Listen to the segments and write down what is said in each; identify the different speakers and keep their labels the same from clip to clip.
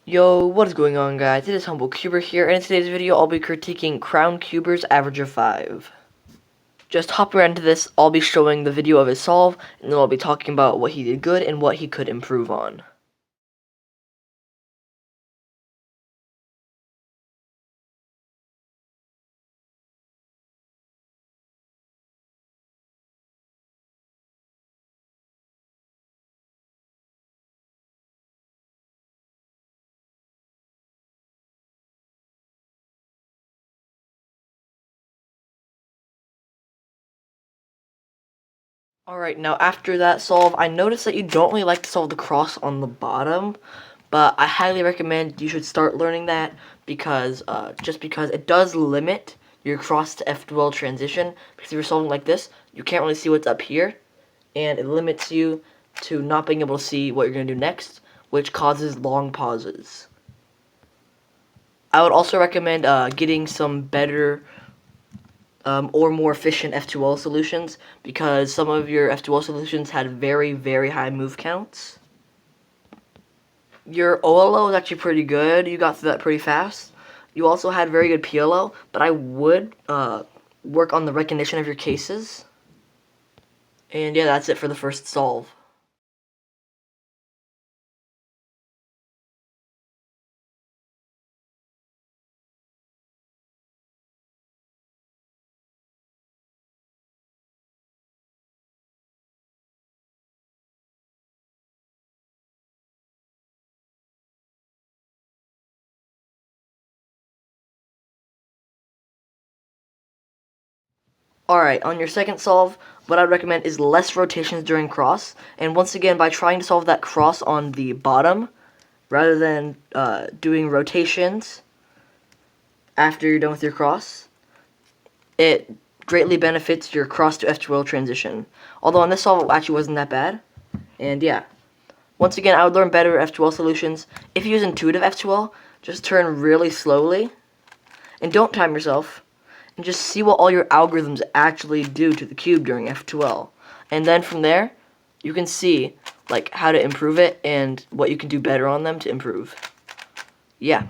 Speaker 1: Yo, what is going on, guys? It is CrownCuber here, and in today's video I'll be critiquing CrownCuber's average of 5. Just hopping right into this, I'll be showing the video of his solve, and then I'll be talking about what he did good and what he could improve on. Alright, now after that solve, I noticed that you don't really like to solve the cross on the bottom, but I highly recommend you should start learning that because just because it does limit your cross to F12 transition, because if you're solving like this, you can't really see what's up here, and it limits you to not being able to see what you're going to do next, which causes long pauses. I would also recommend getting some better or more efficient F2L solutions, because some of your F2L solutions had very, very high move counts. Your OLO is actually pretty good. You got through that pretty fast. You also had very good PLO, but I would work on the recognition of your cases. And yeah, that's it for the first solve. Alright, on your second solve, what I'd recommend is less rotations during cross, and once again, by trying to solve that cross on the bottom, rather than doing rotations after you're done with your cross, it greatly benefits your cross to F2L transition. Although on this solve, it actually wasn't that bad, and yeah. Once again, I would learn better F2L solutions. If you use intuitive F2L, just turn really slowly, and don't time yourself, and just see what all your algorithms actually do to the cube during F2L. And then from there, you can see like how to improve it and what you can do better on them to improve. Yeah.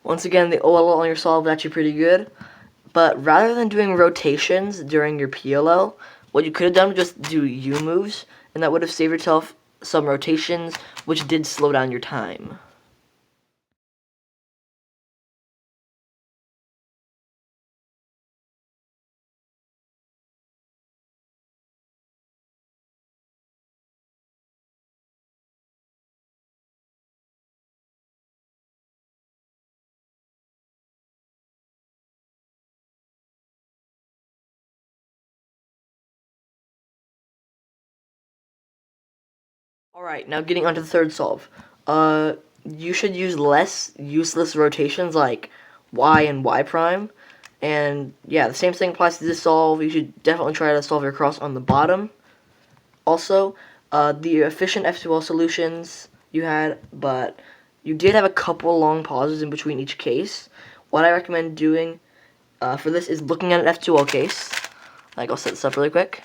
Speaker 1: Once again, the OLO on your solve is actually pretty good, but rather than doing rotations during your PLO, what you could have done was just do U moves, and that would have saved yourself some rotations, which did slow down your time. Alright, now getting onto the third solve. You should use less useless rotations like y and y prime. And yeah, the same thing applies to this solve. You should definitely try to solve your cross on the bottom. Also, the efficient F2L solutions you had, but you did have a couple long pauses in between each case. What I recommend doing for this is looking at an F2L case. Like, I'll set this up really quick.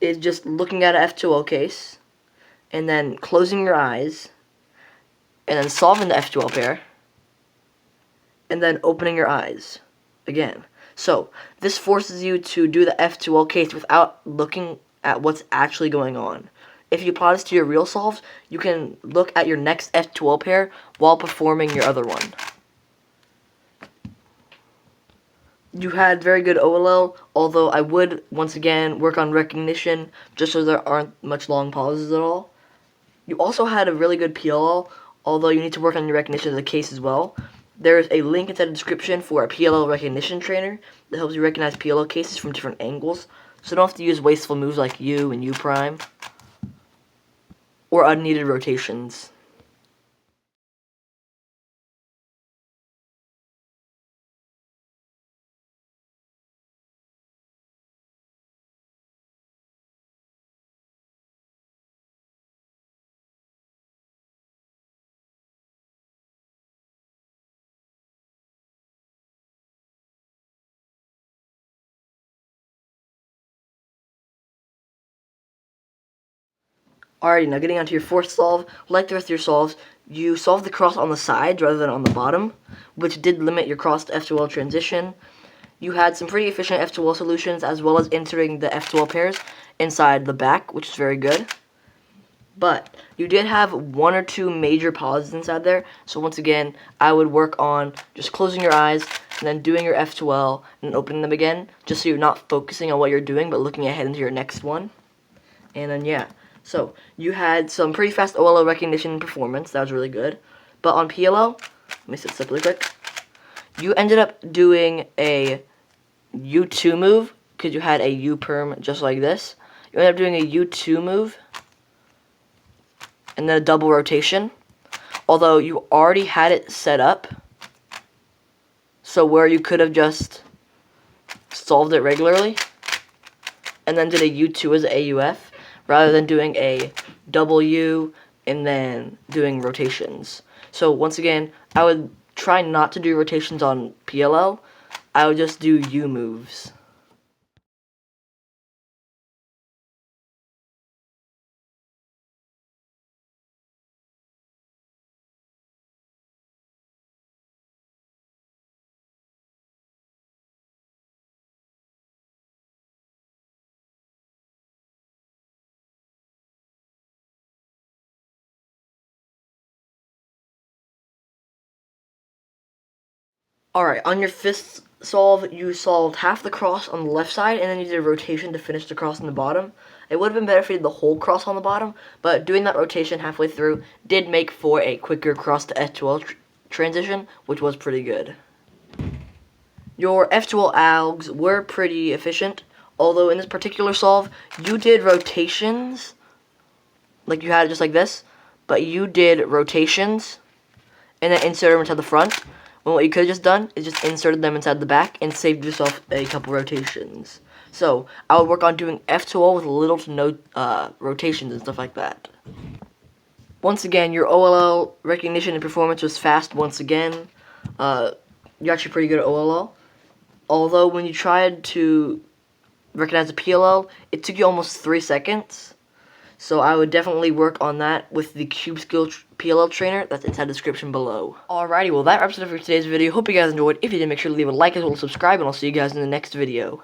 Speaker 1: Is just looking at an F2L case, and then closing your eyes, and then solving the F2L pair, and then opening your eyes again. So this forces you to do the F2L case without looking at what's actually going on. If you apply this to your real solves, you can look at your next F2L pair while performing your other one. You had very good OLL, although I would, once again, work on recognition just so there aren't much long pauses at all. You also had a really good PLL, although you need to work on your recognition of the case as well. There is a link inside the description for a PLL recognition trainer that helps you recognize PLL cases from different angles, so you don't have to use wasteful moves like U and U prime, or unneeded rotations. Alrighty, now getting onto your fourth solve, like the rest of your solves, you solved the cross on the sides rather than on the bottom, which did limit your cross to F2L transition. You had some pretty efficient F2L solutions, as well as inserting the F2L pairs inside the back, which is very good. But you did have one or two major pauses inside there, so once again, I would work on just closing your eyes and then doing your F2L and opening them again, just so you're not focusing on what you're doing, but looking ahead into your next one. And then, yeah. So, you had some pretty fast OLO recognition and performance. That was really good. But on PLO, let me sit this up really quick. You ended up doing a U2 move, because you had a U-perm just like this. You ended up doing a U2 move, and then a double rotation. Although, you already had it set up, so where you could have just solved it regularly, and then did a U2 as AUF, rather than doing a W and then doing rotations. So once again, I would try not to do rotations on PLL. I would just do U moves. Alright, on your fifth solve, you solved half the cross on the left side, and then you did a rotation to finish the cross on the bottom. It would have been better if you did the whole cross on the bottom, but doing that rotation halfway through did make for a quicker cross to F2L transition, which was pretty good. Your F2L algs were pretty efficient, although in this particular solve, you did rotations, like you had it just like this, but you did rotations, and then inserted them into the front. When what you could have just done is just inserted them inside the back and saved yourself a couple rotations. So, I would work on doing F2O with little to no rotations and stuff like that. Once again, your OLL recognition and performance was fast once again. You're actually pretty good at OLL. Although, when you tried to recognize a PLL, it took you almost 3 seconds. So I would definitely work on that with the Cube Skill PLL trainer that's inside the description below. Alrighty, well that wraps it up for today's video. Hope you guys enjoyed. If you did, make sure to leave a like as well as subscribe, and I'll see you guys in the next video.